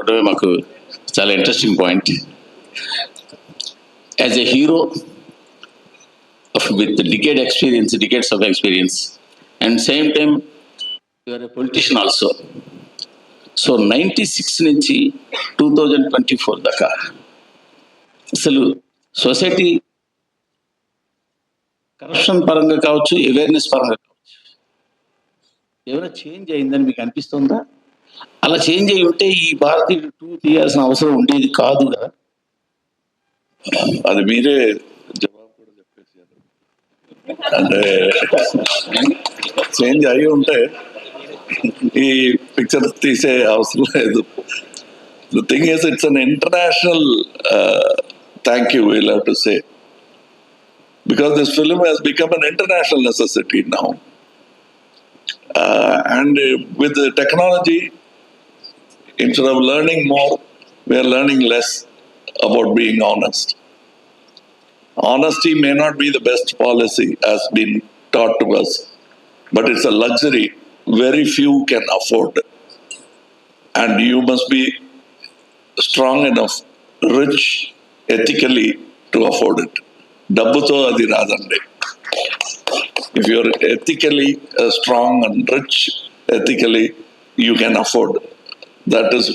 రావడమే మాకు చాలా interesting point. As a hero with decades of experience, and same time you are a politician also. So 96 నుంచి 2024 దాకా అసలు సొసైటీ కరప్షన్ పరంగా కావచ్చు, అవేర్నెస్ పరంగా కావచ్చు, ఏమైనా చేంజ్ అయిందని మీకు అనిపిస్తుందా? అలా చేంజ్ అయ్యి ఉంటే ఈ భారతీయుడు 2 తీయాల్సిన అవసరం ఉండేది కాదు కదా. అది మీరే జవాబు కూడా చెప్పేసారు. అంటే చేంజ్ అయ్యి ఉంటే ఈ పిక్చర్ తీసే అవసరం లేదు. The thing is, it's an international thank you will have to say, because this film has become an international necessity now. And with the technology, instead of learning more, we are learning less about being honest. Honesty may not be the best policy as been taught to us, but it's a luxury very few can afford. And you must be strong enough, rich ethically to afford it. డబ్బుతో అది రాదండి. If you're ethically strong and rich ethically, you can afford. That is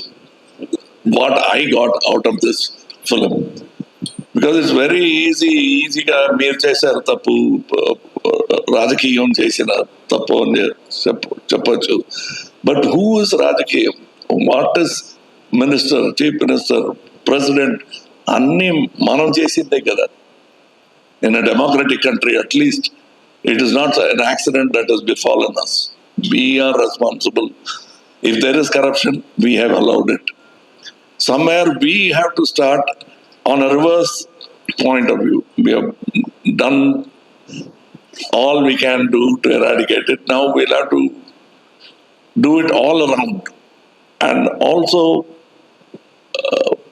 what I got out of this film. Because it's very ఈజీగా మీరు చేశారు తప్పు, రాజకీయం చేసిన తప్పు అని చెప్పచ్చు. బట్ హూ ఇస్ రాజకీయం? What is minister, chief minister, president? అన్నీ మనం చేసిందే కదా. In a democratic country, at least, it is not an accident that has befallen us. We are responsible. If there is corruption, we have allowed it. Somewhere we have to start on a reverse point of view. We have done all we can do to eradicate it. Now we'll have to do it all around and also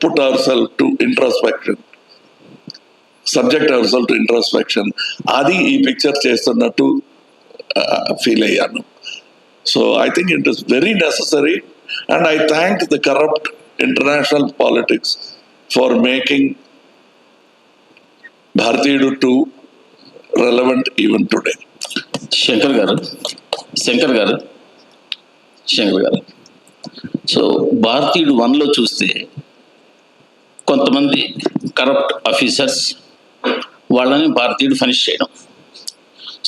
put ourselves to introspection. Subject ourselves to introspection. అది ఈ picture చేస్తున్నట్టు feel అయ్యాను. So I think it is very necessary, and I thank the corrupt international politics for making భారతీయుడు 2 relevant even today. Shankar గారు so భారతీయుడు 1లో చూస్తే కొంతమంది corrupt officers వాళ్ళని భారతీయుడు ఫినిష్ చేయడం.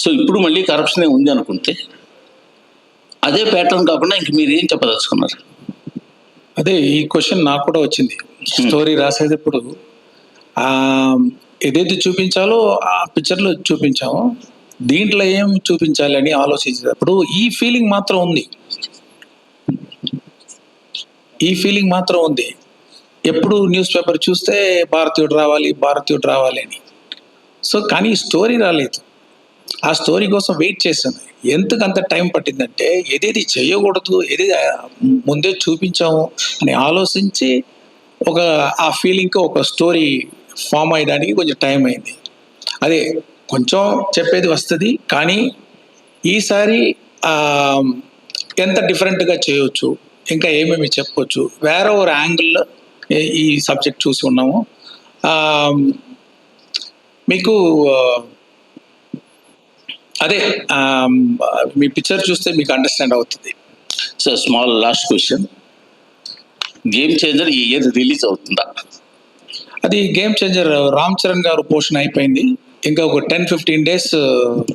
సో ఇప్పుడు మళ్ళీ కరప్షనే ఉంది అనుకుంటే అదే ప్యాటర్న్ కాకుండా ఇంక మీరు ఏం చెప్పదలుచుకున్నారు? అదే ఈ క్వశ్చన్ నాకు కూడా వచ్చింది. స్టోరీ రాసేటప్పుడు ఏదైతే చూపించాలో ఆ పిక్చర్లో చూపించాము, దీంట్లో ఏం చూపించాలి అని ఆలోచించేటప్పుడు ఈ ఫీలింగ్ మాత్రం ఉంది. ఎప్పుడు న్యూస్ పేపర్ చూస్తే భారతీయుడు రావాలి అని. సో కానీ స్టోరీ రాలేదు. ఆ స్టోరీ కోసం వెయిట్ చేశాను. ఎందుకంత టైం పట్టిందంటే ఏదేది చేయకూడదు, ఏదేది ముందే చూపించాము అని ఆలోచించి ఆ ఫీలింగ్కి ఒక స్టోరీ ఫామ్ అయ్యడానికి కొంచెం టైం అయింది. అదే కొంచెం చెప్పేది వస్తుంది, కానీ ఈసారి ఎంత డిఫరెంట్గా చేయవచ్చు, ఇంకా ఏమేమి చెప్పవచ్చు, వేరే ఒక యాంగిల్లో ఈ సబ్జెక్ట్ చూసి ఉన్నాము. మీకు అదే మీ పిక్చర్ చూస్తే మీకు అండర్స్టాండ్ అవుతుంది. So small last question, game changer ఈ ఇయర్ రిలీజ్ అవుతుందా? అది గేమ్ చేంజర్ రామ్ చరణ్ గారు పోర్షన్ అయిపోయింది. ఇంకా ఒక 10-15 days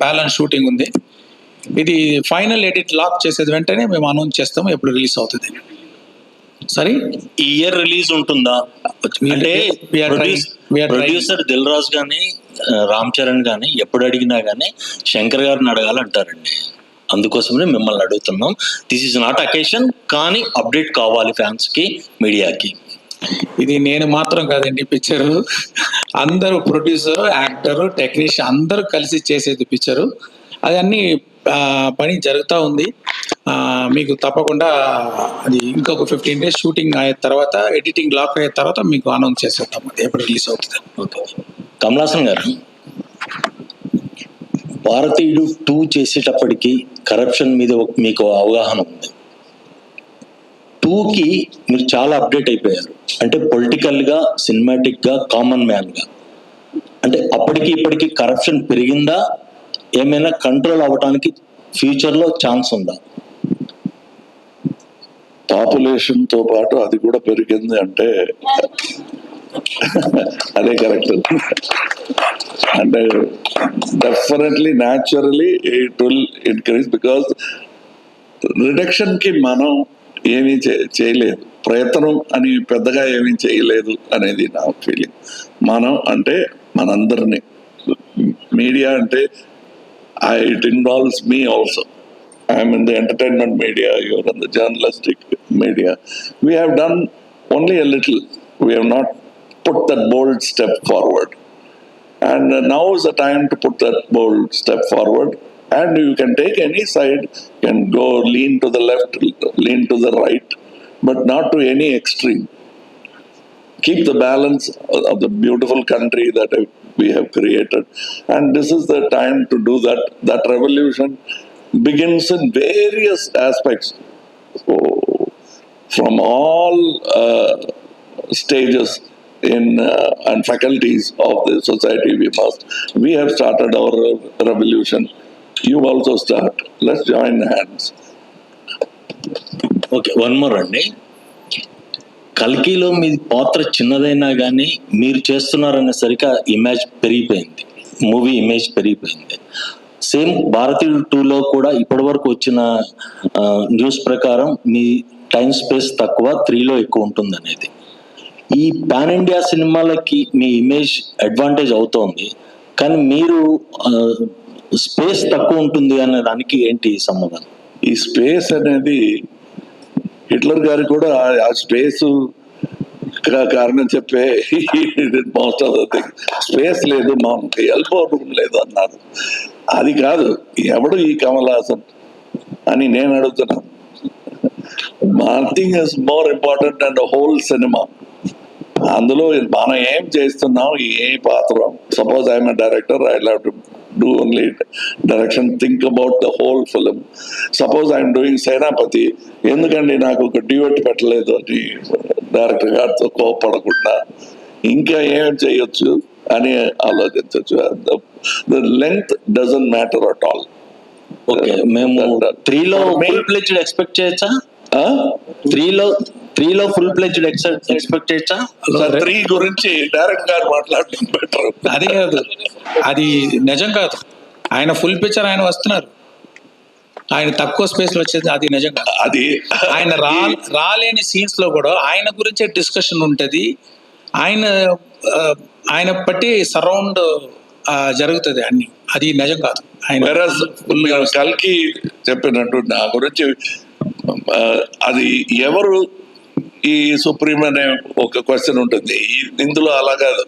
బ్యాలెన్స్ షూటింగ్ ఉంది. ఇది ఫైనల్ ఎడిట్ లాక్ చేసేది వెంటనే మేము అనౌన్స్ చేస్తాము ఎప్పుడు రిలీజ్ అవుతుంది. సరే, ఈ ఇయర్ రిలీజ్ ఉంటుందా? అంటే ప్రొడ్యూసర్ దిల్ రాజు కానీ రామ్ చరణ్ కానీ ఎప్పుడు అడిగినా కానీ శంకర్ గారిని అడగాలంటారండి. అందుకోసమే మిమ్మల్ని అడుగుతున్నాం. దిస్ ఈజ్ నాట్ అకేషన్, కానీ అప్డేట్ కావాలి ఫ్యాన్స్ కి, మీడియాకి. ఇది నేను మాత్రం కాదండి, పిక్చరు అందరూ ప్రొడ్యూసర్, యాక్టర్, టెక్నీషియన్ అందరూ కలిసి చేసేది పిక్చరు. అది అన్ని పని జరుగుతూ ఉంది. మీకు తప్పకుండా అది ఇంకొక 15 days షూటింగ్ అయిన తర్వాత, ఎడిటింగ్ లాక్ అయిన తర్వాత మీకు అనౌన్స్ చేసేద్దాం అది ఎప్పుడు రిలీజ్ అవుతుంది. ఓకే. కమలాసన్ గారు, భారతీయుడు 2 చేసేటప్పటికి కరప్షన్ మీద మీకు అవగాహన ఉంది. 2కి మీరు చాలా అప్డేట్ అయిపోయారు. అంటే పొలిటికల్గా, సినిమాటిక్గా, కామన్ మ్యాన్గా. అంటే అప్పటికి ఇప్పటికి కరప్షన్ పెరిగిందా, ఏమైనా కంట్రోల్ అవ్వడానికి ఫ్యూచర్లో ఛాన్స్ ఉందా? పాపులేషన్ తో పాటు అది కూడా పెరిగింది అంటే అదే కరెక్ట్. అంటే definitely naturally it will increase, because reduction కి మనం ఏమీ చేయలేదు, ప్రయత్నం అని పెద్దగా ఏమీ చేయలేదు అనేది నా ఫీలింగ్. మనం అంటే మనందరినీ, మీడియా అంటే it involves me also. I am in the entertainment media, you are in the journalistic media. We have done only a little. We have not put that bold step forward. And now is the time to put that bold step forward. And you can take any side, you can go lean to the left, lean to the right, but not to any extreme. Keep the balance of the beautiful country that we have created. And this is the time to do that. That revolution begins in various aspects. So, from all stages and faculties of the society, we have started our revolution. You also start. Let's join hands. Okay, one more అండి. కల్కిలో మీ పాత్ర చిన్నదైనా కానీ మీరు చేస్తున్నారనేసరికి image పెరిగిపోయింది, movie image పెరిగిపోయింది. Same భారతీయుడు 2లో కూడా ఇప్పటి వరకు వచ్చిన న్యూస్ ప్రకారం మీ టైం స్పేస్ తక్కువ, 3లో ఎక్కువ ఉంటుంది అనేది. ఈ పాన్ ఇండియా సినిమాలకి మీ ఇమేజ్ అడ్వాంటేజ్ అవుతోంది, కానీ మీరు స్పేస్ తక్కువ ఉంటుంది అనే దానికి ఏంటి సమాధానం? ఈ స్పేస్ అనేది హిట్లర్ గారు కూడా ఆ స్పేస్ కారణం చెప్పే most of the thing. Space లేదు, మాకు ఎల్బో రూమ్ లేదు అన్నారు. అది కాదు, ఎవడు ఈ కమల్ హాసన్ అని నేను అడుగుతున్నాను. Nothing is more important and whole cinema. అందులో మనం ఏం చేస్తున్నాం, ఏ పాత్ర. Suppose I'm a director, I have to do only direction, think about the whole film. Suppose I am doing సేనాపతి, ఎందుకండి నాకు ఒక డ్యూట్ పెట్టలేదు అని డైరెక్టర్ గారితో కోపడకుండా ఇంకా ఏం చేయొచ్చు అని ఆలోచించవచ్చు. The length doesn't matter at all. Okay, మేము 3లో ఫుల్ ప్లెజ్డ్ ఎక్స్పెక్ట్ చేయొచ్చా? 3లో ఫుల్ ప్లెజ్డ్ ఎక్స్పెక్ట్ చేయొచ్చా? 3 గురించి డైరెక్ట్ గారు మాట్లాడడం బెటర్. అది కాదు, అది నిజం కాదు. ఆయన ఫుల్ పిక్చర్ ఆయన వస్తున్నారు, ఆయన తక్కువ స్పేస్ లో వచ్చేది అది నిజం కాదు. అది ఆయన రాలేని సీన్స్ లో కూడా ఆయన గురించే డిస్కషన్ ఉంటది. ఆయన బట్టి సరౌండ్ జరుగుతుంది అన్ని, అది నిజం కాదు. ఆయన కల్కి చెప్పినట్టు నా గురించి అది ఎవరు ఈ సుప్రీం అనే ఒక క్వశ్చన్ ఉంటుంది. ఇందులో అలా కాదు.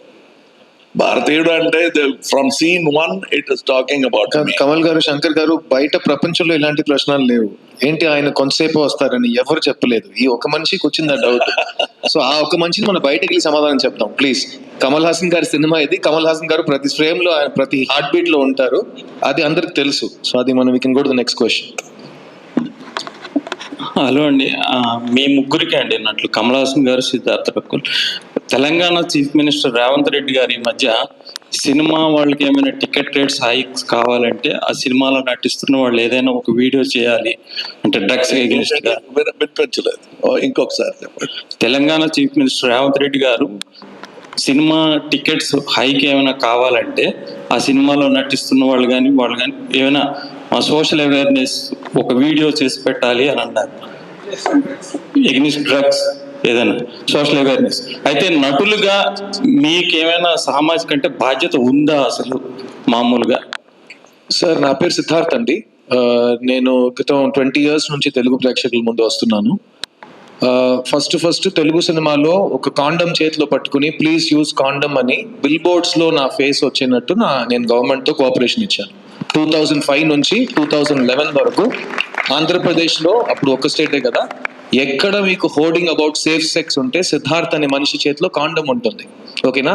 భారతీయుడు అంటే from scene 1 it is talking about. Kamal గారు, శంకర్ గారు, బయట ప్రపంచంలో ఇలాంటి ప్రశ్నలు లేవు. ఏంటి ఆయన కొంతసేపు వస్తారని ఎవరు చెప్పలేదు. ఈ ఒక మనిషికి వచ్చింది ఆ డౌట్. సో ఆ ఒక మనిషిని మనం బయటకు వెళ్ళి సమాధానం చెప్తాం ప్లీజ్. కమల్ హాసన్ గారి సినిమా ఇది. కమల్ హాసన్ గారు ప్రతి ఫ్రేమ్ లో, ప్రతి హార్ట్ బీట్ లో ఉంటారు. అది అందరికి తెలుసు. సో అది మనం we can go to the next question. Hello అండి, మీ ముగ్గురికి అండి అన్నట్లు కమల్ హాసన్ గారు, సిద్ధార్థ రకుల్, తెలంగాణ చీఫ్ మినిస్టర్ రేవంత్ రెడ్డి గారి మధ్య సినిమా వాళ్ళకి ఏమైనా టికెట్ రేట్స్ హైక్స్ కావాలంటే ఆ సినిమాలో నటిస్తున్న వాళ్ళు ఏదైనా ఒక వీడియో చేయాలి అంటే డ్రగ్స్ ఎగ్నెస్ట్ గా. వినిపించలేదు, ఇంకొకసారి చెప్పండి. తెలంగాణ చీఫ్ మినిస్టర్ రేవంత్ రెడ్డి గారు సినిమా టికెట్స్ హైక్ ఏమైనా కావాలంటే ఆ సినిమాలో నటిస్తున్న వాళ్ళు కానీ ఏమైనా సోషల్ అవేర్నెస్ ఒక వీడియో చేసి పెట్టాలి అని అన్నారు. ఎగ్నిస్ట్ డ్రగ్స్ ఏదైనా సోషల్ అవేర్నెస్. అయితే నటులుగా మీకేమైనా సామాజిక అంటే బాధ్యత ఉందా అసలు మామూలుగా? సార్, నా పేరు సిద్ధార్థ్ అండి. నేను క్రితం 20 years నుంచి తెలుగు ప్రేక్షకుల ముందు వస్తున్నాను. ఫస్ట్ తెలుగు సినిమాలో ఒక కాండమ్ చేతిలో పట్టుకుని ప్లీజ్ యూజ్ కాండమ్ అని బిల్ బోర్డ్స్ లో నా ఫేస్ వచ్చినట్టు నేను గవర్నమెంట్ తో కోఆపరేషన్ ఇచ్చాను. 2005 నుంచి 2011 వరకు ఆంధ్రప్రదేశ్లో, అప్పుడు ఒక స్టేటే కదా, ఎక్కడ మీకు హోర్డింగ్ అబౌట్ సేఫ్ సెక్స్ ఉంటే సిద్ధార్థ్ అనే మనిషి చేతిలో కాండమ్ ఉంటుంది. ఓకేనా?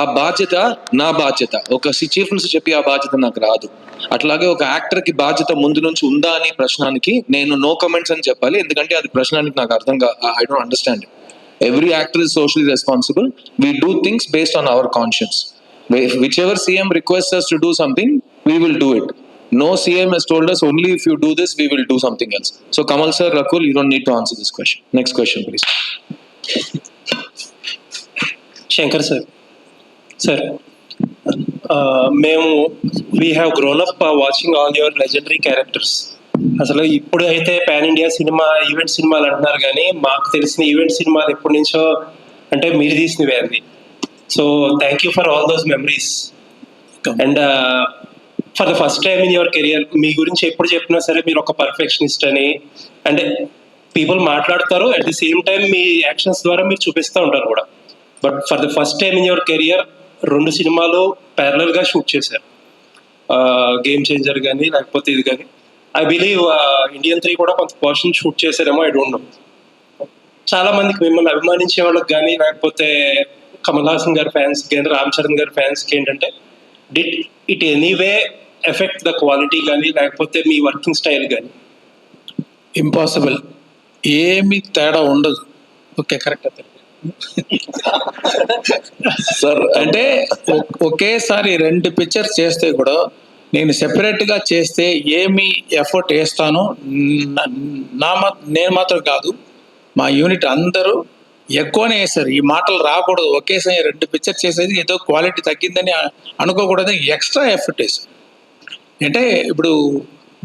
ఆ బాధ్యత నా బాధ్యత. ఒక చీఫ్ మినిస్టర్ చెప్పి ఆ బాధ్యత నాకు రాదు. అట్లాగే ఒక యాక్టర్ కి బాధ్యత ముందు నుంచి ఉందా అని ప్రశ్నానికి నేను నో కమెంట్స్ అని చెప్పాలి, ఎందుకంటే అది ప్రశ్నానికి నాకు అర్థం I don't understand. Every actor is socially responsible. We do things based on hour conscience. Whichever CM requests us to do something, we will do it. No CM has told us only if you do this, we will do something else. So Kamal sir, Rakul, you don't need to answer this question. Next question, please. Shankar sir. Sir, మేము we have grown up watching all your legendary characters. అసలు ఇప్పుడు అయితే pan India cinema, event సినిమాలు అంటున్నారు, కానీ మాకు తెలిసిన event సినిమాలు ఎప్పటి నుంచో అంటే మీరు తీసినవే అండి. So thank you for all those memories. And for the first time in your career మీ గురించి ఎప్పుడు చెప్పినా సరే మీరు ఒక పర్ఫెక్షనిస్ట్ అని అంటే పీపుల్ మాట్లాడతారు, at the same time me actions ద్వారా మీరు చూపిస్తూ ఉంటారు కూడా. But for the first time in your career 2 సినిమాలు ప్యారలల్గా షూట్ చేశారు, గేమ్ చేంజర్ కానీ లేకపోతే ఇది కానీ. ఐ బిలీవ్ ఇండియన్ 3 కూడా కొంత పోర్షన్ షూట్ చేశారేమో, ఐ డోంట్ నో. చాలా మందికి మిమ్మల్ని అభిమానించే వాళ్ళకి కానీ లేకపోతే కమల్ హాసన్ గారి ఫ్యాన్స్ కానీ రామ్ చరణ్ గారి ఫ్యాన్స్కి ఏంటంటే did it anyway effect the quality కానీ లేకపోతే మీ వర్కింగ్ స్టైల్ కానీ? ఇంపాసిబుల్, ఏమి తేడా ఉండదు. Okay, correct. సార్ అంటే ఒకేసారి 2 పిక్చర్స్ చేస్తే కూడా నేను సెపరేట్గా చేస్తే ఏమి ఎఫర్ట్ వేస్తానో నేను మాత్రం కాదు, మా యూనిట్ అందరూ ఎక్కువనే వేస్తారు. ఈ మాటలు రాకూడదు, ఒకేసారి 2 పిక్చర్ చేసేది ఏదో క్వాలిటీ తగ్గిందని అనుకోకూడదు, ఎక్స్ట్రా ఎఫర్ట్ వేస్తారు. అంటే ఇప్పుడు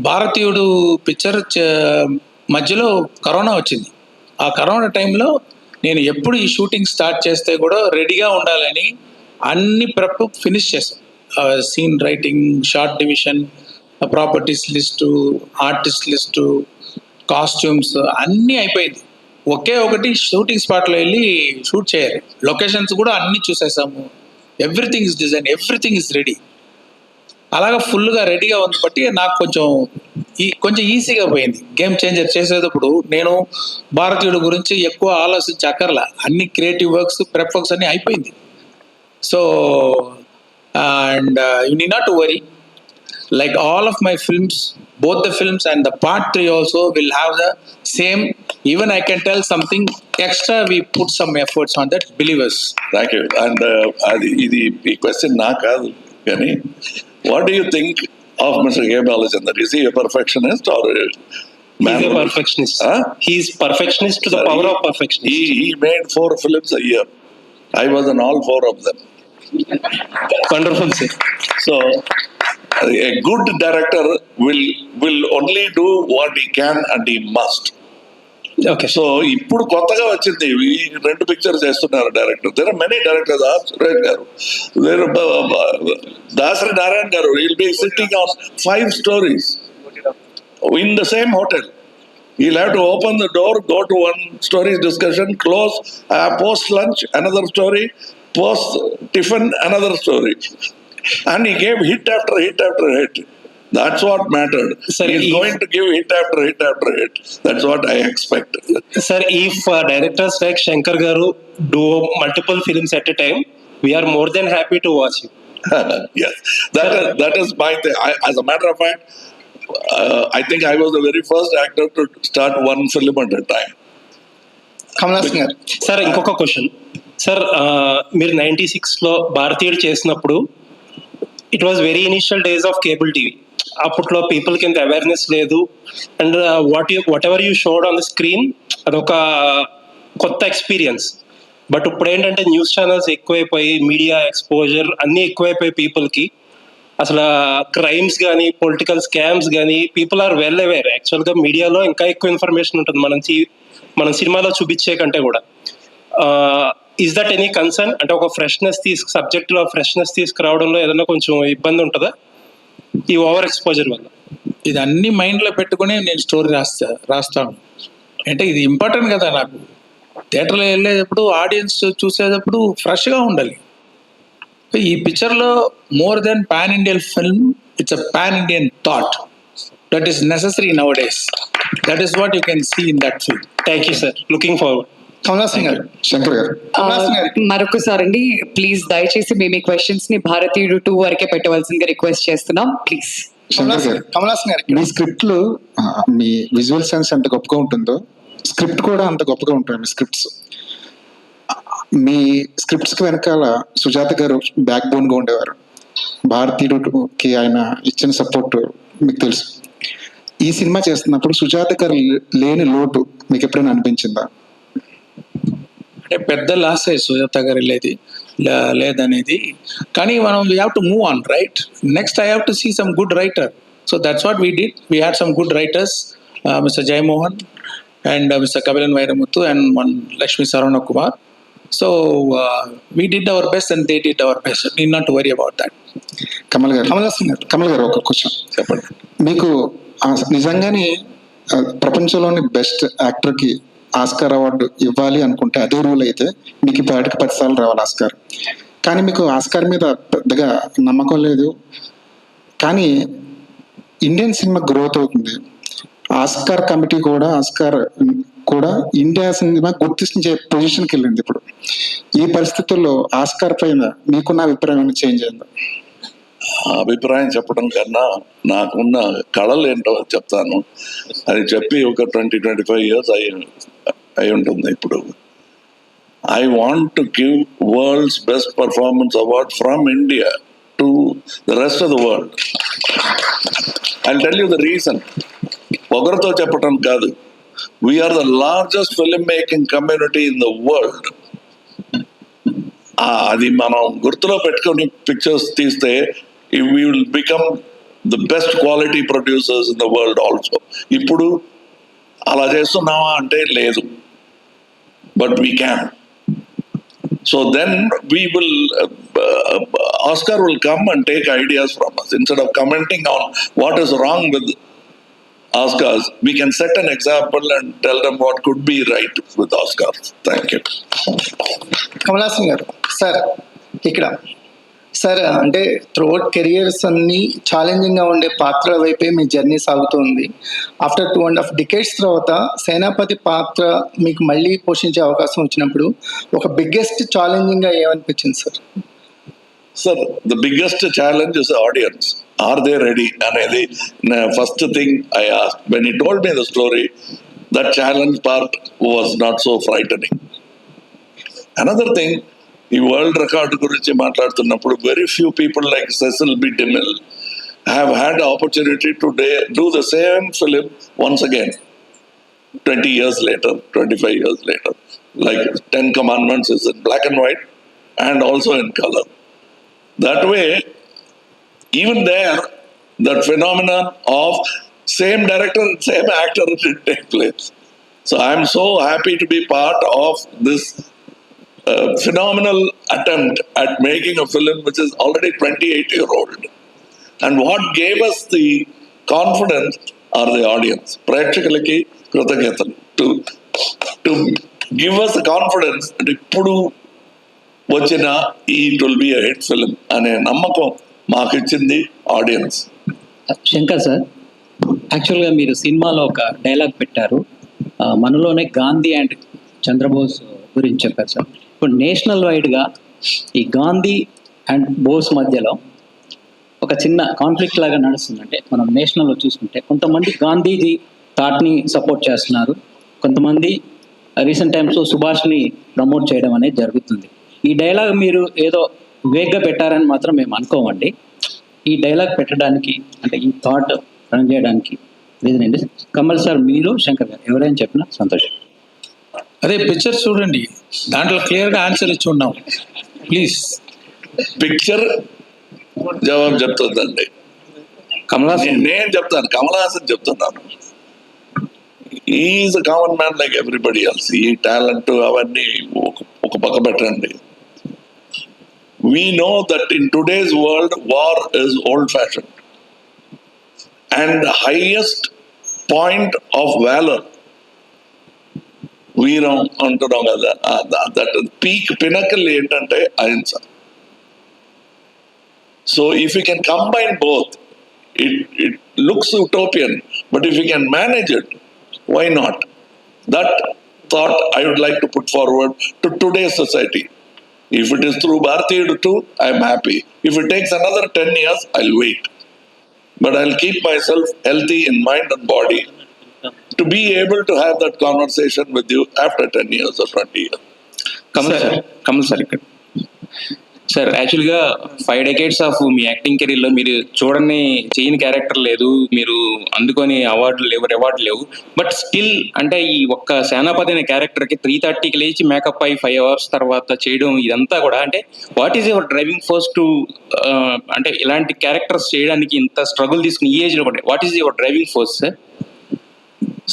భారతీయుడు పిక్చర్ మధ్యలో కరోనా వచ్చింది. ఆ కరోనా టైంలో నేను ఎప్పుడు ఈ షూటింగ్ స్టార్ట్ చేస్తే కూడా రెడీగా ఉండాలని అన్ని ప్రెప్ ఫినిష్ చేశాను. Scene writing, shot division, properties list, artist list, costumes అన్నీ అయిపోయింది. ఒకే ఒకటి షూటింగ్ స్పాట్లో వెళ్ళి షూట్ చేయాలి. లొకేషన్స్ కూడా అన్నీ చూసేసాము. Everything is design, everything is ready. అలాగా ఫుల్గా రెడీగా ఉంది బట్టి నాకు కొంచెం ఈజీగా పోయింది. గేమ్ చేంజర్ చేసేటప్పుడు నేను భారతీయుడు గురించి ఎక్కువ ఆలోచించి అక్కర్లా, అన్ని క్రియేటివ్ వర్క్స్, ప్రెప్ వర్క్స్ అన్నీ అయిపోయింది. So and you need not to worry, like all of my films, both the films and the part 3 also will have the same. Even I can tell something extra, we put some efforts on that, believers. Thank you. And ఇది ఈ question నా కాదు కానీ, what do you think of mister K Balachander? Is he a perfectionist or He's a perfectionist. He's perfectionist to the power of perfectionist. He made 4 films a year. I was in all 4 of them. Wonderful, sir. So a good director will only do what he can and he must. Okay. So ఇప్పుడు కొత్తగా వచ్చింది ఈ 2 pictures చేస్తున్నారు director. There are many directors. Suresh గారు, దాసరి నారాయణ గారు, will be sitting on 5 stories in the same hotel. He'll have to open the door, go to one story discussion, close, post lunch another story, post tiffin another story, and he gave hit after hit after hit. That's what mattered. Sir, he's going to give hit after hit after hit. That's what I expect. Sir, if directors like Shankar Garu do multiple films at a time, we are more than happy to watch him. Yes, that is my thing. As a matter of fact, I think I was the very first actor to start one film at a time. Kamal Haasan గారు. Sir ఇంకొక question sir, మీరు 96లో భారతీయుడు చేసినప్పుడు it was very initial days of cable TV. అప్పట్లో పీపుల్కి ఎంత awareness లేదు, and what ever you showed on the screen అదొక కొత్త ఎక్స్పీరియన్స్. బట్ ఇప్పుడు ఏంటంటే న్యూస్ ఛానల్స్ ఎక్కువైపోయి, మీడియా ఎక్స్పోజర్ అన్నీ ఎక్కువైపోయి పీపుల్కి, అసలు క్రైమ్స్ కానీ పొలిటికల్ స్కామ్స్ కానీ పీపుల్ ఆర్ వెల్ అవేర్. యాక్చువల్గా మీడియాలో ఇంకా ఎక్కువ ఇన్ఫర్మేషన్ ఉంటుంది మనం సినిమాలో చూపించే కంటే కూడా. Is that any concern? అంటే ఒక సబ్జెక్ట్లో ఫ్రెష్నెస్ తీసుకురావడంలో ఏదైనా కొంచెం ఇబ్బంది ఉంటుందా ఈ ఓవర్ ఎక్స్పోజర్ వల్ల? ఇది అన్ని మైండ్లో పెట్టుకుని నేను స్టోరీ రాస్తాను. అంటే ఇది ఇంపార్టెంట్ కదా నాకు. థియేటర్లో వెళ్ళేటప్పుడు ఆడియన్స్ చూసేటప్పుడు ఫ్రెష్గా ఉండాలి. ఈ పిక్చర్లో more than pan Indian film, it's a pan Indian thought that is necessary nowadays. That is what you can see in that film. Thank you sir, looking forward. Kamal Haasan గారు. శంకర్ గారు. మరొకసారి అండి, ప్లీజ్ దయచేసి మీ క్వశ్చన్స్ ని భారతీయుడు 2 వరకే పెట్టవలసిందిగా request చేస్తున్నాం, please. Shankar గారు, కమలాసన్ గారు మీ స్క్రిప్ట్లు మీ విజువల్ సెన్స్ ఎంత గొప్పగా ఉంటుందో స్క్రిప్ట్ కూడా అంత గొప్పగా ఉంటాయి. మీ స్క్రిప్ట్స్, మీ స్క్రిప్ట్స్ కి వెనకాల సుజాత గారు బ్యాక్ బోన్ గా ఉండేవారు. భారతీయుడికి ఆయన ఇచ్చిన సపోర్ట్ మీకు తెలుసు. ఈ సినిమా చేస్తున్నప్పుడు సుజాత గారు లేని లోటు మీకు ఎప్పుడైనా అనిపించిందా? అంటే పెద్ద లాస్ సుజాత గారు లేదనేది. కానీ మనం we have to move on, right? Next I have to see some good writer. So that's what we did. We had some good writers, mister Jeyamohan and mister Kabilan Vairamuthu and one Lakshmi Saravana Kumar. So we did our best and they did our best. Need not to worry about that. Kamal గారు ఒక question చెప్పండి. మీకు నిజంగానే ప్రపంచంలోని best యాక్టర్కి Oscar award ఇవ్వాలి అనుకుంటే అదే rule అయితే మీకు ఇప్పుడు 10 సార్లు రావాలి ఆస్కార్. కానీ మీకు ఆస్కార్ మీద పెద్దగా నమ్మకం లేదు. కానీ ఇండియన్ సినిమా గ్రోత్ అవుతుంది. ఆస్కార్ కమిటీ కూడా ఇండియా సినిమా గుర్తించే పొజిషన్కి వెళ్ళింది. ఇప్పుడు ఈ పరిస్థితుల్లో ఆస్కార్ పైన మీకున్న అభిప్రాయం ఏమైనా చేంజ్ అయిందా? అభిప్రాయం చెప్పడం కన్నా నాకున్న కళలు ఏంటో చెప్తాను. అది చెప్పి ఒక 20-25 years అయి ఉంటుంది. ఇప్పుడు I want to give world's best performance award from India to the rest of the world. I tell you the reason. పొగరుతో చెప్పడం కాదు. We are the largest film making community in the world. అది మనం గుర్తులో పెట్టుకొని pictures తీస్తే we will become the best quality producers in the world also. ఇప్పుడు అలా చేస్తున్నావా అంటే లేదు, but we can. So then we will Oscar will come and take ideas from us. Instead of commenting on what is wrong with Oscars, we can set an example and tell them what could be right with Oscars. Thank you. Kamal Haasan గారు, sir ఇక్కడ sir అంటే throughout careers అన్ని ఛాలెంజింగ్గా ఉండే పాత్ర వైపే మీ journey సాగుతుంది. After 2.5 decades తర్వాత సేనాపతి పాత్ర మీకు మళ్ళీ పోషించే అవకాశం వచ్చినప్పుడు ఒక బిగ్గెస్ట్ ఛాలెంజింగ్గా ఏమనిపించింది sir? Sir, the biggest challenge is the audience. Are they ready? Anedi first thing I asked. When he told me the story, that challenge part was not so frightening. Another thing, ఈ world record గురించి మాట్లాడుతున్నప్పుడు very few people like Cecil B. DeMille have had the opportunity to do the same film once again 20 years later, 25 years later. Like 10 Commandments is in black and white and also in color. That way, even there, that phenomenon of same director and same actor did take place. So I'm so happy to be part of this phenomenal attempt at making a film which is already 28-year-old. And what gave us the confidence are the audience. Prakachakalaki Krutajnatalu to give us the confidence that ippudu వచ్చిన it will be a hit film అనే నమ్మకం మాకు ఇచ్చింది audience. Shankar sir, యాక్చువల్గా మీరు సినిమాలో ఒక dialogue పెట్టారు, మనలోనే గాంధీ అండ్ చంద్రబోస్ గురించి చెప్పారు సార్. ఇప్పుడు నేషనల్ వైడ్గా ఈ గాంధీ అండ్ బోస్ మధ్యలో ఒక చిన్న కాన్ఫ్లిక్ట్ లాగా నడుస్తుందంటే మనం నేషనల్లో చూసుకుంటే కొంతమంది గాంధీజీ థాట్ని సపోర్ట్ చేస్తున్నారు, కొంతమంది రీసెంట్ టైమ్స్లో సుభాష్ని ప్రమోట్ చేయడం అనేది జరుగుతుంది. ఈ డైలాగ్ మీరు ఏదో వేగ్గా పెట్టారని మాత్రం మేము అనుకోమండి. ఈ డైలాగ్ పెట్టడానికి అంటే ఈ థాట్ రన్ చేయడానికి రీజన్ ఏంటి? కమల్ సార్, మీరు, శంకర్ గారు ఎవరైనా చెప్పినా సంతోషం. అదే పిక్చర్ చూడండి, దాంట్లో క్లియర్గా ఆన్సర్ ఇచ్చి ఉన్నాం. ప్లీజ్ పిక్చర్ జవాబు చెప్తుందండి. నేను చెప్తాను, కమల్ హాసన్ చెప్తున్నాను. Is a common man like everybody else. ఈ టాలెంట్ అవన్నీ ఒక పక్క పెట్టండి. We know that in today's world, war is old-fashioned. And the highest point of valor, వీరం అంటున్నాం కదా, that peak pinnacle ఏంటంటే అహింస. So if we can combine both, it looks utopian, but if we can manage it, why not? That thought I would like to put forward to today's society. If it is through Bharatiya too, I am happy. If it takes another 10 years, I'll wait. but I'll keep myself healthy in mind and body to be able to have that conversation with you after 10 years or 20 years. Kamal sir ఇక్కడ sir యాక్చువల్గా 5 decades of me acting కెరీర్లో మీరు చూడని చేయని character లేదు, మీరు అందుకొని అవార్డులు లేవు, రివార్డులు లేవు, బట్ స్టిల్ అంటే ఈ ఒక్క సేనాపతి అనే క్యారెక్టర్కి 3:30కి లేచి మేకప్ అయ్యి 5 hours తర్వాత చేయడం ఇదంతా కూడా అంటే what is your driving force to అంటే ఇలాంటి క్యారెక్టర్స్ చేయడానికి ఇంత స్ట్రగుల్ తీసుకుని ఈ ఏజ్లో కూడా what is your driving force sir?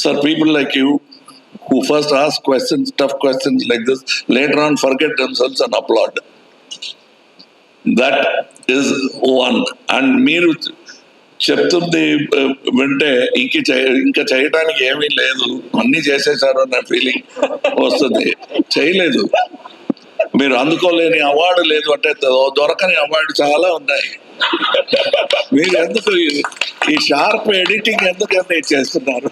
Sir, people like you who first ask questions, tough questions like this, later on forget themselves and applaud. That is one. And మీరు చెప్తుంది వింటే ఇంకా చేయడానికి ఏమీ లేదు, అన్నీ చేసేసారు అన్న ఫీలింగ్ వస్తుంది. చేయలేదు, మీరు అందుకోలేని అవార్డు లేదు అంటే దొరకని అవార్డు చాలా ఉన్నాయి. మీరు ఎందుకు ఈ షార్ప్ ఎడిటింగ్ ఎందుకు చేస్తున్నారు?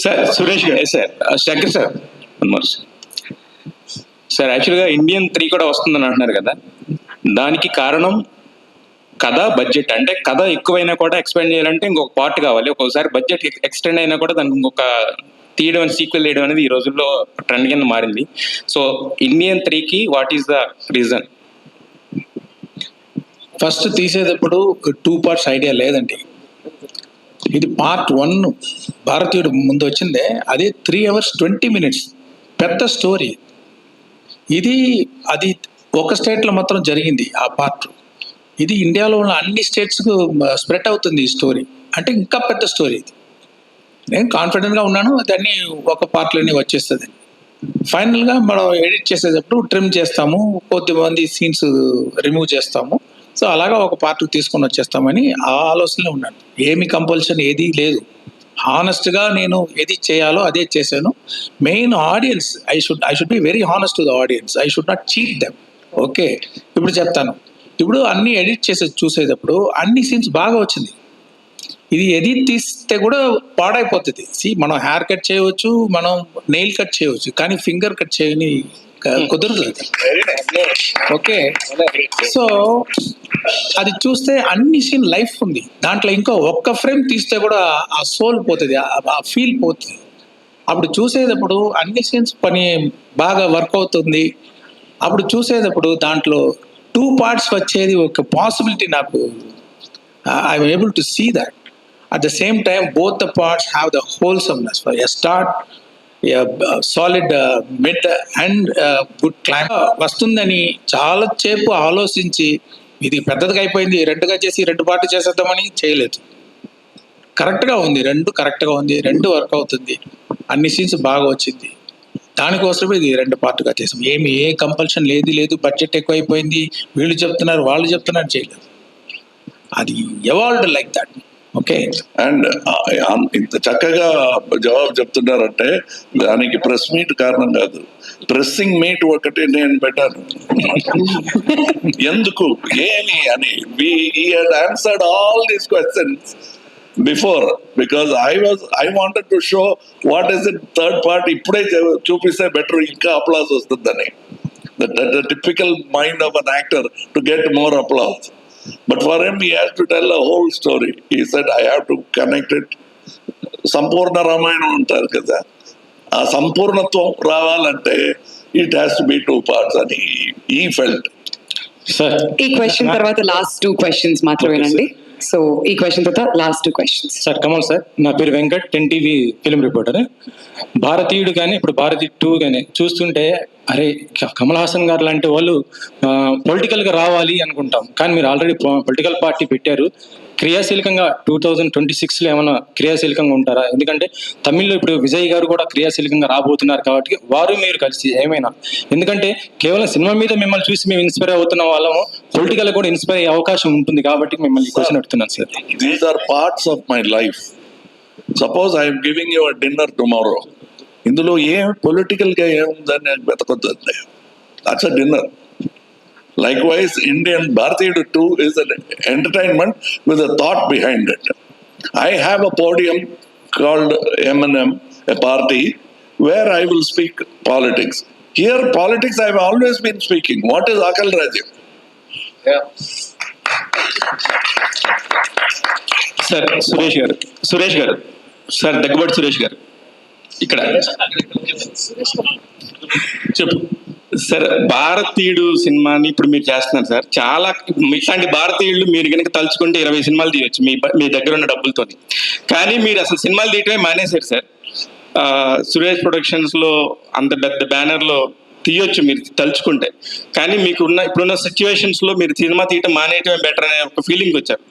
సార్ సురేష్ గారు సార్ శంకర్ సార్ సార్ యాక్చువల్గా ఇండియన్ 3 కూడా వస్తుందని అంటున్నారు కదా, దానికి కారణం కథ, బడ్జెట్. అంటే కథ ఎక్కువైనా కూడా ఎక్స్పెండ్ చేయాలంటే ఇంకొక పార్ట్ కావాలి, ఒక్కొక్కసారి బడ్జెట్ ఎక్స్టెండ్ అయినా కూడా దానికి ఇంకొక తీయడం సీక్వెల్ వేయడం అనేది ఈ రోజుల్లో ట్రెండ్ కింద మారింది. సో ఇండియన్ 3కి what is the reason? First తీసేటప్పుడు 2 parts ఐడియా లేదండి. ఇది part 1 భారతీయుడు ముందు వచ్చిందే, అదే 3 hours 20 minutes పెద్ద స్టోరీ. అది ఒక స్టేట్లో మాత్రం జరిగింది ఆ పార్ట్. ఇది ఇండియాలో ఉన్న అన్ని స్టేట్స్కు స్ప్రెడ్ అవుతుంది ఈ స్టోరీ, అంటే ఇంకా పెద్ద స్టోరీ ఇది. నేను కాన్ఫిడెంట్గా ఉన్నాను దాన్ని ఒక పార్ట్లోనే వచ్చేస్తుంది. ఫైనల్గా మనం ఎడిట్ చేసేటప్పుడు ట్రిమ్ చేస్తాము, కొద్దిమంది సీన్స్ రిమూవ్ చేస్తాము. సో అలాగా ఒక పార్ట్ తీసుకొని వచ్చేస్తామని ఆ ఆలోచనలో ఉన్నాను. ఏమి కంపల్షన్ ఏది లేదు, హానెస్ట్గా నేను ఏది చేయాలో అదే చేశాను. Main audience, I should be very honest to the audience, I should not cheat them. Okay, ఇప్పుడు చెప్తాను. ఇప్పుడు అన్ని ఎడిట్ చేసి చూసేటప్పుడు అన్ని సీన్స్ బాగా వచ్చింది. ఇది ఎడిట్ తీస్తే కూడా పాడైపోతుంది. మనం హెయిర్ కట్ చేయవచ్చు, మనం నెయిల్ కట్ చేయవచ్చు, కానీ ఫింగర్ కట్ చేయని కుదరదు. ఓకే, సో అది చూస్తే అన్ని సీన్ లైఫ్ ఉంది దాంట్లో. ఇంకో ఒక్క ఫ్రేమ్ తీస్తే కూడా ఆ సోల్ పోతుంది, ఆ ఫీల్ పోతుంది. అప్పుడు చూసేటప్పుడు అన్ని సీన్స్ పని బాగా వర్క్ అవుతుంది. అప్పుడు చూసేటప్పుడు దాంట్లో 2 parts వచ్చేది ఒక పాసిబిలిటీ నాకు. I'm able to see that. At the same time, both the parts have the wholesomeness. For a start, a solid mid and good climb వస్తుందని చాలా సేపు ఆలోచించి ఇది పెద్దదిగా అయిపోయింది 2గా చేసి 2 పార్ట్ చేసేద్దామని చేయలేదు. కరెక్ట్గా ఉంది, 2 కరెక్ట్గా ఉంది, 2 వర్క్ అవుతుంది, అన్ని సీన్స్ బాగా వచ్చింది. దానికోసమే ఇది 2 పార్ట్గా చేసాం. ఏ కంపల్షన్ లేదు, బడ్జెట్ ఎక్కువైపోయింది, వీళ్ళు చెప్తున్నారు వాళ్ళు చెప్తున్నారు, చేయలేదు. అది evolved like that. Okay, and ఇంత చక్కగా జవాబు చెప్తున్నారంటే దానికి ప్రెస్ మీట్ కారణం కాదు, ప్రెస్సింగ్ మీట్ ఒకటి నేను పెట్టాను. ఎందుకు ఏమి అని he had answered all these questions before, because I wanted to show what is it third part. ఇప్పుడే చూపిస్తే బెటర్, ఇంకా అప్లాస్ వస్తుందని. The typical mind of an actor to get more applause. But for him, he has to tell a whole story. He said, I have to connect it. సంపూర్ణ రామాయణం అంటారు కదా, ఆ సంపూర్ణత్వం రావాలంటే it has to be 2 parts అని he felt. Sir ఈ question తర్వాత last 2 questions మాత్రమేనండి. So ఈ question తర్వాత last 2 questions. Sir Kamal sir, నా పేరు వెంకట్, 10 TV ఫిలిం రిపోర్టర్. భారతీయుడు కానీ ఇప్పుడు భారతీ 2 కానీ చూస్తుంటే అరే కమల్ హాసన్ గారు లాంటి వాళ్ళు పొలిటికల్గా రావాలి అనుకుంటాం, కానీ మీరు ఆల్రెడీ పొలిటికల్ పార్టీ పెట్టారు. క్రియాశీలకంగా 2026లో ఏమైనా క్రియాశీలకంగా ఉంటారా? ఎందుకంటే తమిళ్లో ఇప్పుడు విజయ్ గారు కూడా క్రియాశీలకంగా రాబోతున్నారు కాబట్టి వారు మీరు కలిసి ఏమైనా, ఎందుకంటే కేవలం సినిమా మీద మిమ్మల్ని చూసి మేము ఇన్స్పైర్ అవుతున్న వాళ్ళము, పొలిటికల్ కూడా ఇన్స్పైర్ అయ్యే అవకాశం ఉంటుంది కాబట్టి మిమ్మల్ని క్వశ్చన్ అడుగుతున్నాను sir. These are parts of my life. Suppose I am giving you a dinner tomorrow. ఇందులో ఏం పొలిటికల్గా ఏముందని నేను వెతకొద్దండి. That's a dinner. Likewise, Indian Bharatiya 2 is an entertainment with a thought behind it. I have a podium called M&M, a party, where I will speak politics. Here, politics I have always been speaking. What is Akal Rajya? Sir Suresh గారు sir Daggubati Suresh గారు ఇక్కడ చెప్పు sir. భారతీయుడు సినిమాని ఇప్పుడు మీరు చేస్తున్నారు sir. చాలా ఇట్లాంటి భారతీయులు మీరు కనుక తలుచుకుంటే 20 సినిమాలు తీయొచ్చు మీ దగ్గర ఉన్న డబ్బులతో. కానీ మీరు అసలు సినిమాలు తీయటమే మానేశారు సార్. సురేష్ ప్రొడక్షన్స్ లో అంత పెద్ద బ్యానర్ లో తీయొచ్చు మీరు తలుచుకుంటే. కానీ ఇప్పుడున్న సిచ్యువేషన్స్ లో మీరు సినిమా తీయటం మానేయటమే బెటర్ అనే ఒక ఫీలింగ్ వచ్చారు.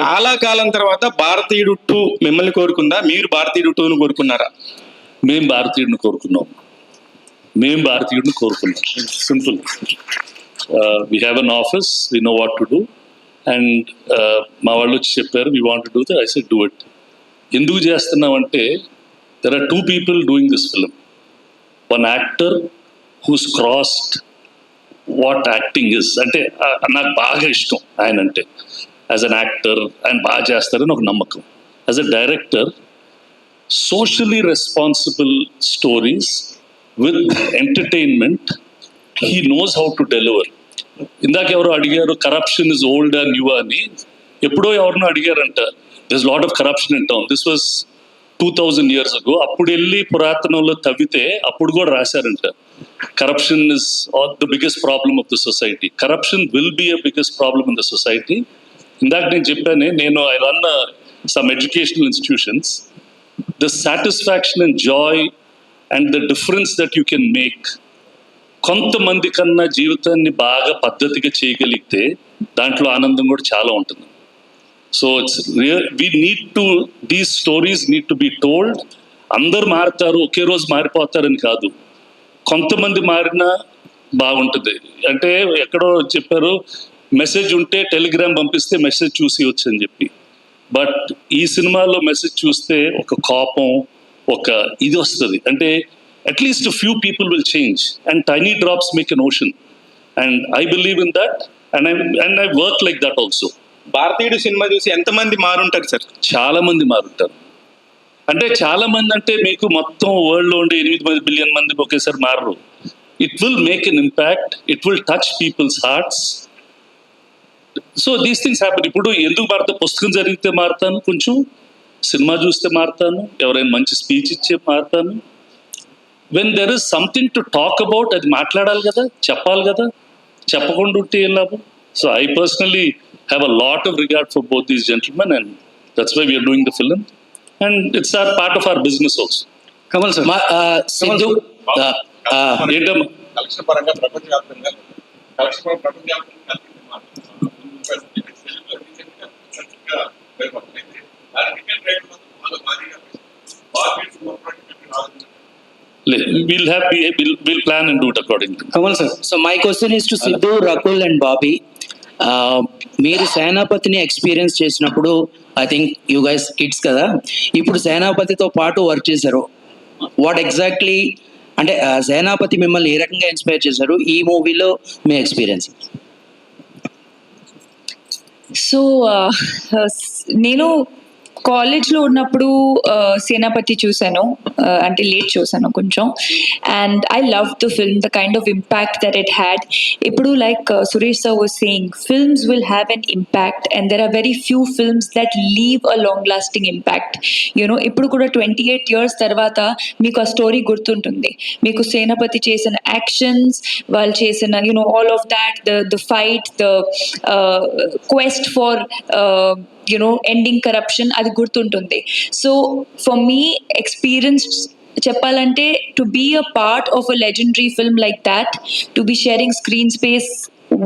చాలా కాలం తర్వాత భారతీయుడు 2 మిమ్మల్ని కోరుకుందా, మీరు భారతీయుడు 2ను కోరుకున్నారా? మేము భారతీయుడిని కోరుకున్నాం. Simple. We have an office, we know what to do. And మా వాళ్ళు వచ్చి చెప్పారు, we want to do that. I said do it. ఎందుకు చేస్తున్నామంటే there are 2 people doing this film. One actor who's crossed what acting is. అంటే నాకు బాగా ఇష్టం ఆయన అంటే. యాజ్ అన్ యాక్టర్ ఆయన బాగా చేస్తారని ఒక నమ్మకం. As a director, socially responsible stories with entertainment, he knows how to deliver. ఇందాక ఎవరో అడిగారు corruption is old and new అని. ఎప్పుడో ఎవరినో అడిగారంట, this lot of corruption in town. This was 2000 years ago. అప్పుడు వెళ్ళి పురాతనంలో తవ్వితే అప్పుడు కూడా రాశారంట, corruption is the biggest problem of the society. Corruption will be a biggest problem in the society. ఇందాక నేను చెప్పాను, నేను I run some educational institutions. The satisfaction and joy and the difference that you can make, కొంతమంది కన్నా జీవితాన్ని బాగా పద్ధతిగా చేయగలిగితే దాంట్లో ఆనందం కూడా చాలా ఉంటుంది. So it's we need to, these stories need to be told. అందరు మారుతారు, ఒకే రోజు మారిపోతారని కాదు, కొంతమంది మారినా బాగుంటుంది. అంటే ఎక్కడో చెప్పారు, మెసేజ్ ఉంటే టెలిగ్రామ్ పంపిస్తే మెసేజ్ చూసి వచ్చని చెప్పి. బట్ ఈ సినిమాలో మెసేజ్ చూస్తే ఒక కోపం, ఒక ఇది వస్తుంది. అంటే at least few people will change and tiny drops make an ocean. And I believe in that and I work like that also. భారతీయుడు సినిమా చూసి ఎంతమంది మారుంటారు సార్? చాలా మంది మారుంటారు. అంటే చాలా మంది అంటే మీకు మొత్తం వరల్డ్లో ఉండే 8 బిలియన్ మంది ఒకేసారి మారరు. It will make an impact, it will touch people's hearts. So these things happen. ఇప్పుడు ఎందుకు మారుతా, పుస్తకం జరిగితే మారుతాను, కొంచెం సినిమా చూస్తే మారుతాను, ఎవరైనా మంచి స్పీచ్ ఇచ్చే మారుతాను. When there is something to talk about, అది మాట్లాడాలి కదా, చెప్పాలి కదా, చెప్పకుండా ఉంటే ఏం లాభం. So I personally have a lot of regard for both these gentlemen and that's why we're doing the film and it's our part of our business also. Kamal sir, ఏంటమ్మా కలెక్షన్ పరంగా ప్రపంచవ్యాప్తంగా we'll plan and do it accordingly. Kamal sir, so my question is to Sidhu, Rakul and Bobby. మీరు సేనాపతిని experience చేసినప్పుడు, I think you guys kids కదా, ఇప్పుడు సేనాపతితో పాటు work చేశారు. What exactly అంటే సేనాపతి మిమ్మల్ని ఏ రకంగా ఇన్స్పైర్ చేశారు ఈ మూవీలో మీ ఎక్స్పీరియన్స్? సో నేను కాలేజ్లో ఉన్నప్పుడు సేనాపతి చూసాను, అంటే లేట్ చూసాను కొంచెం. And I love the film, the kind of impact that it had. ఇప్పుడు like Suresh sir was saying, films will have an impact and there are very few films that leave a long lasting impact. You know ఇప్పుడు కూడా 28 years తర్వాత మీకు ఆ story గుర్తుంటుంది. మీకు సేనాపతి చేసిన actions, వాళ్ళు చేసిన you know all of that, the fight, the quest for ending corruption, అది గుర్తుంటుంది. సో ఫర్ మీ ఎక్స్పీరియన్స్ చెప్పాలంటే, to be a part of a legendary film like that, to be sharing screen space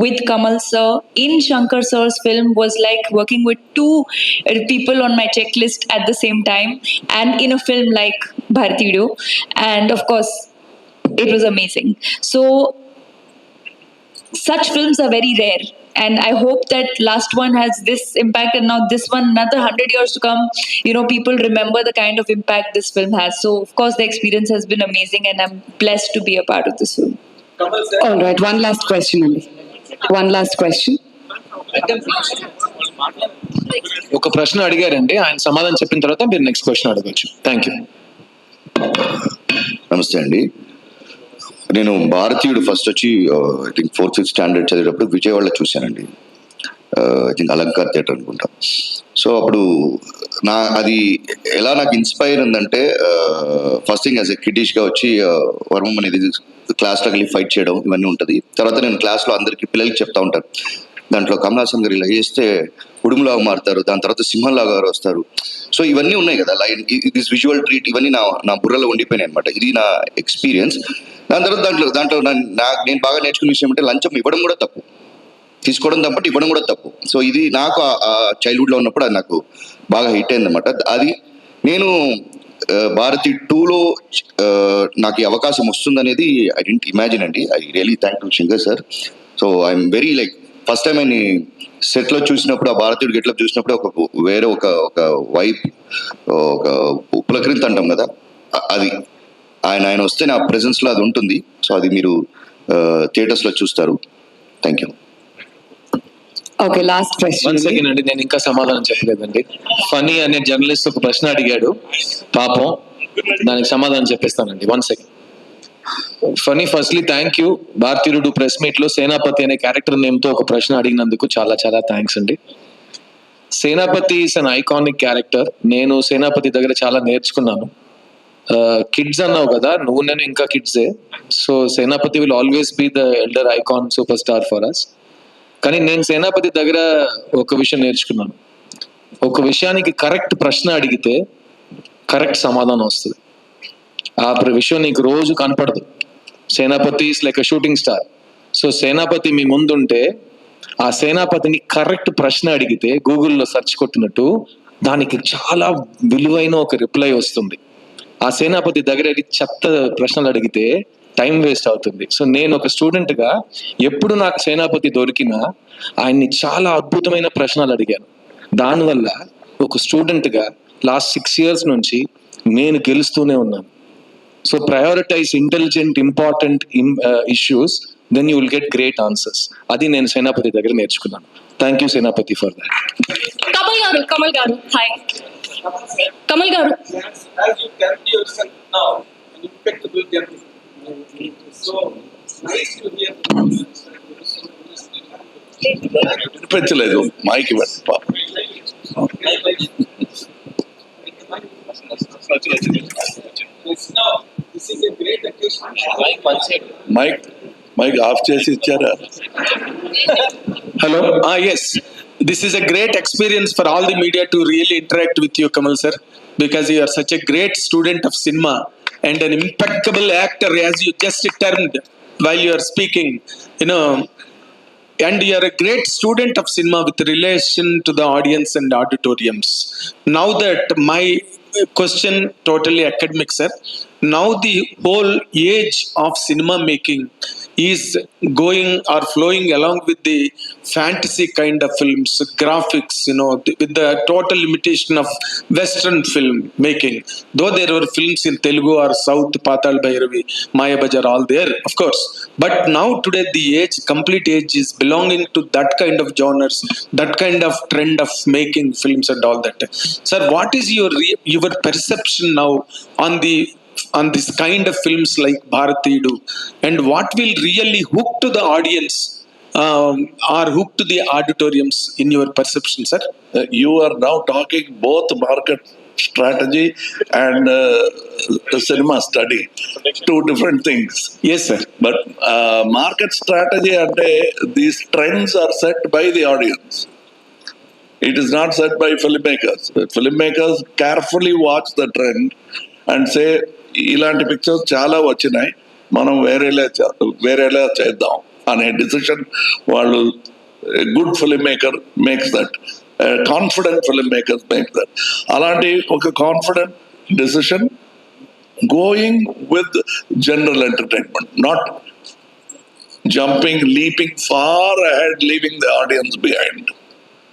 with Kamal sir in Shankar sir's film was like working with 2 people on my checklist at the same time, and in a film like Bharatidu, and of course it was amazing. So such films are very rare, and I hope that last one has this impact, and now this one, another 100 years to come, people remember the kind of impact this film has. So of course the experience has been amazing, and I'm blessed to be a part of this film. All right, one last question only. One last question. ఒక ప్రశ్న అడిగారండి, ఆయన సమాధానం చెప్పిన తర్వాత మీరు next question అడగచ్చు. Thank you. నమస్తే అండి. నేను భారతీయుడు ఫస్ట్ వచ్చి I think 4th 5th standard చదివేటప్పుడు విజయవాడలో చూశానండి. ఐ థింక్ అలంకార్ థియేటర్ అనుకుంటా. సో అప్పుడు అది ఎలా నాకు ఇన్స్పైర్ ఉందంటే, ఫస్ట్ థింగ్ యాజ్ ఎ కిడ్డిష్గా వచ్చి వర్మం అనేది క్లాస్లో వెళ్ళి ఫైట్ చేయడం ఇవన్నీ ఉంటుంది. తర్వాత నేను క్లాస్లో అందరికీ పిల్లలకి చెప్తా ఉంటాను, దాంట్లో కమల్ హాసన్ గారు ఇలా చేస్తే ఉడుములాగా మారుతారు, దాని తర్వాత సింహంలాగా గారు వస్తారు. సో ఇవన్నీ ఉన్నాయి కదా, లైన్ దిస్ విజువల్ ట్రీట్ ఇవన్నీ నా బుర్రలో ఉండిపోయినాయి అనమాట. ఇది నా ఎక్స్పీరియన్స్. దాని తర్వాత దాంట్లో నేను బాగా నేర్చుకున్న విషయం అంటే లంచం ఇవ్వడం కూడా తప్పు, తీసుకోవడం తప్పటి ఇవ్వడం కూడా తప్పు. సో ఇది నాకు చైల్డ్హుడ్లో ఉన్నప్పుడు అది నాకు బాగా హిట్ అయింది అనమాట. అది నేను భారతి 2లో నాకు ఈ అవకాశం వస్తుందనేది ఐ డెంట్ ఇమాజిన్ అండి. I really thank to Shankar sir. So I'm very like first time ఆయన సెట్లో చూసినప్పుడు, ఆ భారతీయుడు గెట్లప్ చూసినప్పుడు వేరే ఒక వైబ్, ఒక పులకరింత అంటాం కదా, అది ఆయన వస్తే నా ప్రెజెన్స్లో అది ఉంటుంది. సో అది మీరు థియేటర్స్లో చూస్తారు. Thank you. Okay, last question. One second అండి, నేను ఇంకా సమాధానం చెప్పలేదండి. ఫనీ అనే జర్నలిస్ట్ ఒక ప్రశ్న అడిగాడు పాపం, దానికి సమాధానం చెప్పేస్తానండి. 1 second. Funny, firstly thank you. Bharateeyudu press meet లో సేనాపతి అనే క్యారెక్టర్ నేమ్ తో ఒక ప్రశ్న అడిగినందుకు చాలా చాలా థ్యాంక్స్ అండి. సేనాపతి ఇస్ అన్ ఐకానిక్ క్యారెక్టర్. నేను సేనాపతి దగ్గర చాలా నేర్చుకున్నాను. కిడ్స్ అన్నావు కదా, నువ్వు నేను ఇంకా కిడ్సే. So Senapati will always be the elder icon super star for us. కానీ నేను సేనాపతి దగ్గర ఒక విషయం నేర్చుకున్నాను. ఒక విషయానికి కరెక్ట్ ప్రశ్న అడిగితే కరెక్ట్ సమాధానం వస్తుంది. ఆ విషయం నీకు రోజు కనపడదు. Senapati is like a shooting star. So Senapati మీ ముందుంటే ఆ సేనాపతిని కరెక్ట్ ప్రశ్న అడిగితే గూగుల్లో సెర్చ్ కొట్టినట్టు దానికి చాలా విలువైన ఒక రిప్లై వస్తుంది. ఆ సేనాపతి దగ్గర చెత్త ప్రశ్నలు అడిగితే టైం వేస్ట్ అవుతుంది. సో నేను ఒక స్టూడెంట్గా ఎప్పుడు నాకు సేనాపతి దొరికినా ఆయన్ని చాలా అద్భుతమైన ప్రశ్నలు అడిగాను. దానివల్ల ఒక స్టూడెంట్గా లాస్ట్ 6 years నుంచి నేను గెలుస్తూనే ఉన్నాను. So prioritise intelligent important issues, then you will get great answers. అది నేను సేనాపతి దగ్గర నేర్చుకున్నాను. Thank you Senapati for that. Kamal garu hi. Kamal గారు, వినిపించలేదు, మైక్ ఇవ్వండి పాప. మైక్ ఆఫ్ చేసి ఇచ్చారా? Hello. Yes. This is a great experience for all the media to really interact with you, Kamal sir, because you are such a great student of cinema and an impeccable actor, as you just termed while you are speaking. You know, and you are a great student of cinema with relation to the audience and auditoriums. Now that my question totally academic, sir. Now the whole age of cinema making is going or flowing along with the fantasy kind of films, graphics, you know, with the total limitation of Western film making. Though there were films in Telugu or South, Patal Bhairavi, Maya Bajar, all there, of course. But now today the age, complete age is belonging to that kind of genres, that kind of trend of making films and all that. Sir, what is your perception now on this kind of films like Bharatiyudu, and what will really hook to the audience or hook to the auditoriums in your perception, sir? You are now talking both market strategy and cinema study, two different things. Yes, sir. But market strategy and these trends are set by the audience. It is not set by filmmakers. Filmmakers carefully watch the trend and say, ఇలాంటి pictures చాలా వచ్చినాయి, మనం వేరేలా చేద్దాం అనే decision వాళ్ళు, good film maker makes that, confident film makers makes that. అలాంటి ఒక confident decision going with general entertainment, not jumping, leaping far ahead, leaving the audience behind,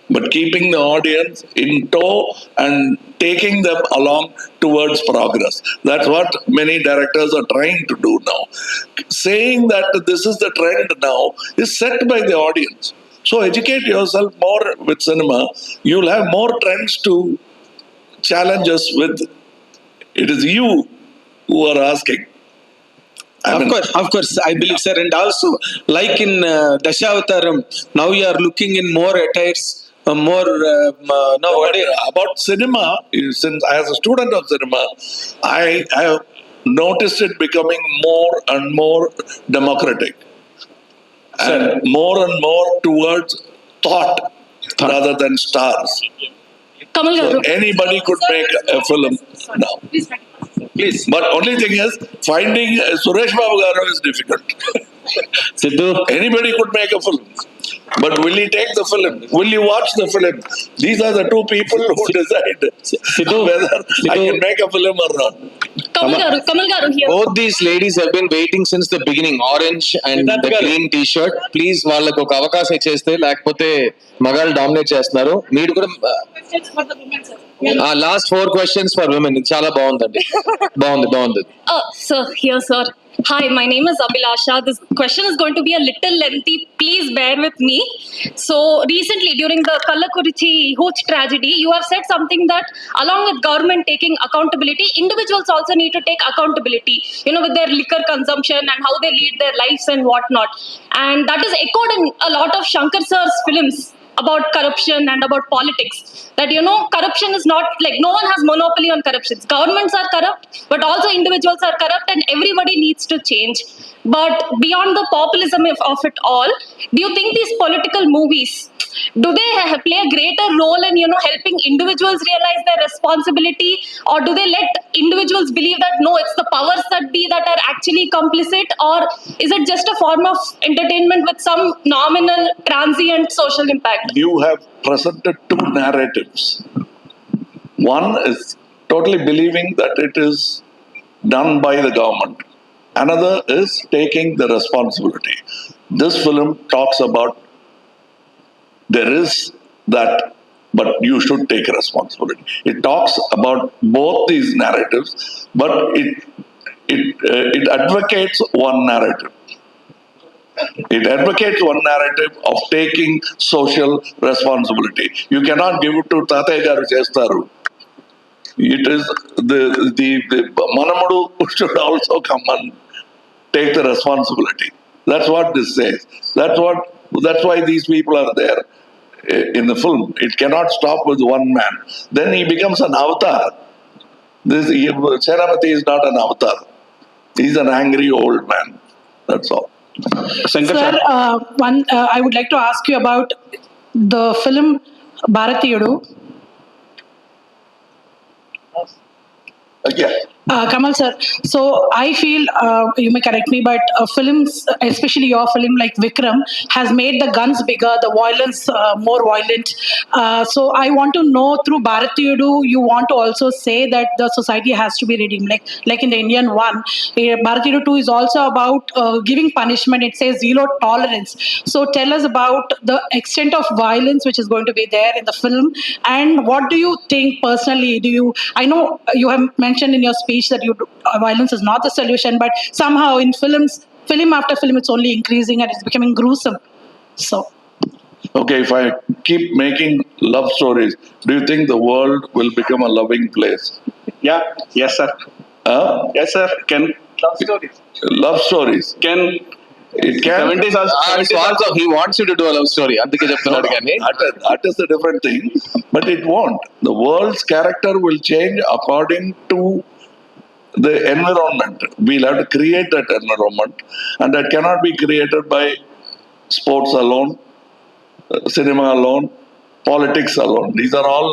but keeping the audience in tow and taking them along towards progress. That's what many directors are trying to do now. Saying that this is the trend now is set by the audience. So educate yourself more with cinema. You'll have more trends to challenge us with. It is you who are asking. Of course, I believe, sir. And also, like in Dashavataram, now you are looking in more attires, more. No, what about cinema, since as a student of cinema, I have noticed it becoming more and more democratic, and more towards thought rather than stars. Kamal So garu. anybody could make a film now. Please. But only thing is, finding Suresh Babu Garu is difficult. Sidhu, Anybody could make a film. But will he take the film? Will you watch the film? These are the two people who decide whether I can make a film or not. Kamal garu here. Both these ladies have been waiting since the beginning. Orange and the green t-shirt. Please వాళ్ళకు ఒక అవకాశం ఇచ్చేస్తే లేకపోతే మగాళ్ళు dominate చేస్తున్నారు. మీరు కూడా last 4 questions for women. ఇది చాలా బాగుందండి. బాగుంది. Sir, here, sir. Hi, my name is Abhilasha. This question is going to be a little lengthy. Please bear with me. So, recently, during the Kallakurichi huge tragedy, you have said something that along with government taking accountability, individuals also need to take accountability, with their liquor consumption and how they lead their lives and whatnot. And that is echoed in a lot of Shankar sir's films about corruption and about politics. That corruption is not like no one has monopoly on corruption. Governments are corrupt, but also individuals are corrupt, and everybody needs to change. But beyond the populism of it all, do you think these political movies, do they play a greater role in helping individuals realize their responsibility, or do they let individuals believe that no, it's the powers that be that are actually complicit, or is it just a form of entertainment with some nominal transient social impact? You have presented two narratives. One is totally believing that it is done by the government. Another is taking the responsibility. This film talks about there is that, but you should take responsibility. It talks about both these narratives, but it advocates one narrative. It advocates one narrative of taking social responsibility. You cannot give it to Tatay Garu Chestaru. It is the Manamudu should also come and take the responsibility. That's what this says. That's why these people are there in the film. It cannot stop with one man. Then he becomes an avatar. Senapati is not an avatar. He's an angry old man. That's all. Sir, I would like to ask you about the film Bharatiyudu. Again. Kamal sir, so I feel, you may correct me, but films, especially your film like Vikram, has made the guns bigger, the violence more violent. So I want to know, through Bharatiyudu, you want to also say that the society has to be redeemed. Like in the Indian one, Bharatiyudu 2 is also about giving punishment. It says zero tolerance. So tell us about the extent of violence which is going to be there in the film, and what do you think personally? I know you have mentioned in your speech that violence is not the solution, but somehow in film after film, it's only increasing and it's becoming gruesome. So, okay, if I keep making love stories, do you think the world will become a loving place? Yeah. Yes, sir. Yes, sir. Can love stories? Love stories. Can it can? 70s also, he wants you to do a love story. అందుకే చెప్తున్నాడు కానీ that is a different thing, but it won't. The world's character will change according to the environment. We'll have to create that environment, and that cannot be created by sports alone, cinema alone, politics alone. These are all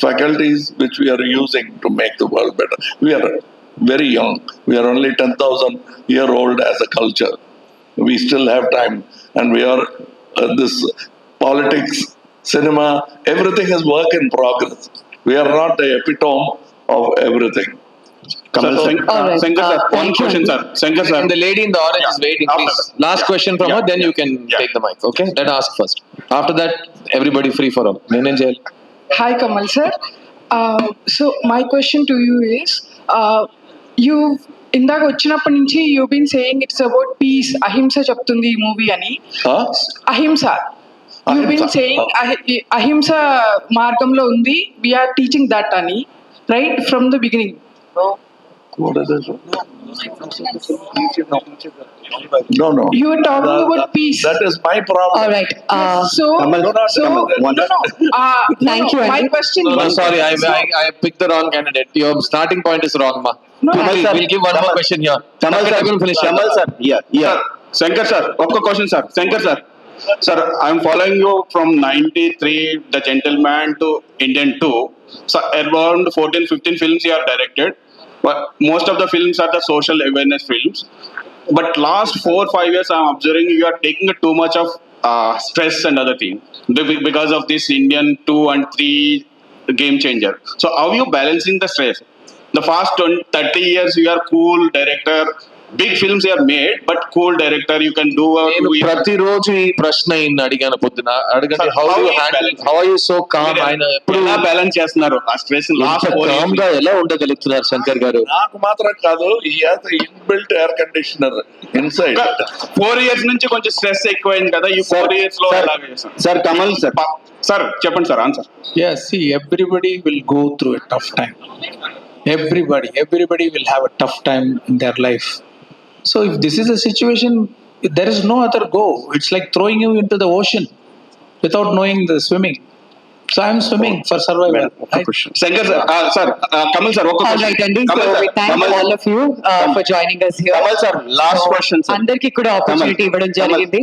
faculties which we are using to make the world better. We are very young. We are only 10,000 year old as a culture. We still have time, and we are this politics, cinema, everything is work in progress. We are not the epitome of everything. Shankar sir, one question, sir. Shankar sir. And the lady in the orange is waiting, please. Last question from her, then you can take the mic, okay? Let her ask first. After that, everybody free for all. Hi, Kamal sir. So my question to you is, you ఇందాక వచ్చినప్పటి నుంచి you been saying it's about peace, అహింస చెప్తుంది ఈ movie అని. అహింస you been saying అహింస మార్గంలో ఉంది, వీఆర్ టీచింగ్ దట్ అని, right from the beginning. What is it? No. You were talking about peace. That is my problem. All right. So, Thank you, My Andy. question No, is, sorry, I picked the wrong candidate. Your starting point is wrong, ma. No, We'll give one more question here. Kamal sir, Finish. Kamal sir, yeah. Shankar sir, one question sir. Shankar sir. Sir, I'm following you from 93, The Gentleman to Indian 2. So around 14-15 films you have directed. But most of the films are the social awareness films. But last 4-5 years I'm observing you are taking too much of stress and other things because of this Indian 2 and 3 game changer. So how are you balancing the stress? The past 30 years you are cool director, big films you have made, but cool director, you can do నేను ప్రతిరోజు ఈ ప్రశ్న అడిగాను పొద్దున అడగండి how are you so calm ఆయన ఎలా balance చేస్తున్నారు ఆ స్ట్రెస్ లాస్ట్ కామ్ గా ఎలా ఉండగలుగుతున్నారు శంకర్ గారు నాకు మాత్రం కాదు, ఈ inbuilt air conditioner inside 4 years నుంచి కొంచెం స్ట్రెస్ ఎక్కువైంది కదా ఈ 4 years లో సార్ కమల్ సార్ సార్ చెప్పండి sir answer. Yes, see, everybody will go through a tough time. Everybody will have a tough time in their life. So if this is a situation, there is no other go. It's like throwing you into the ocean without knowing the swimming. So I'm swimming for survival. Shankar sir Kamal sir ఒక All right, Andy. So we thank all of you for joining us here. Kamal sir last question sir అందరికీ కూడా opportunity ఇవ్వడం జరిగింది.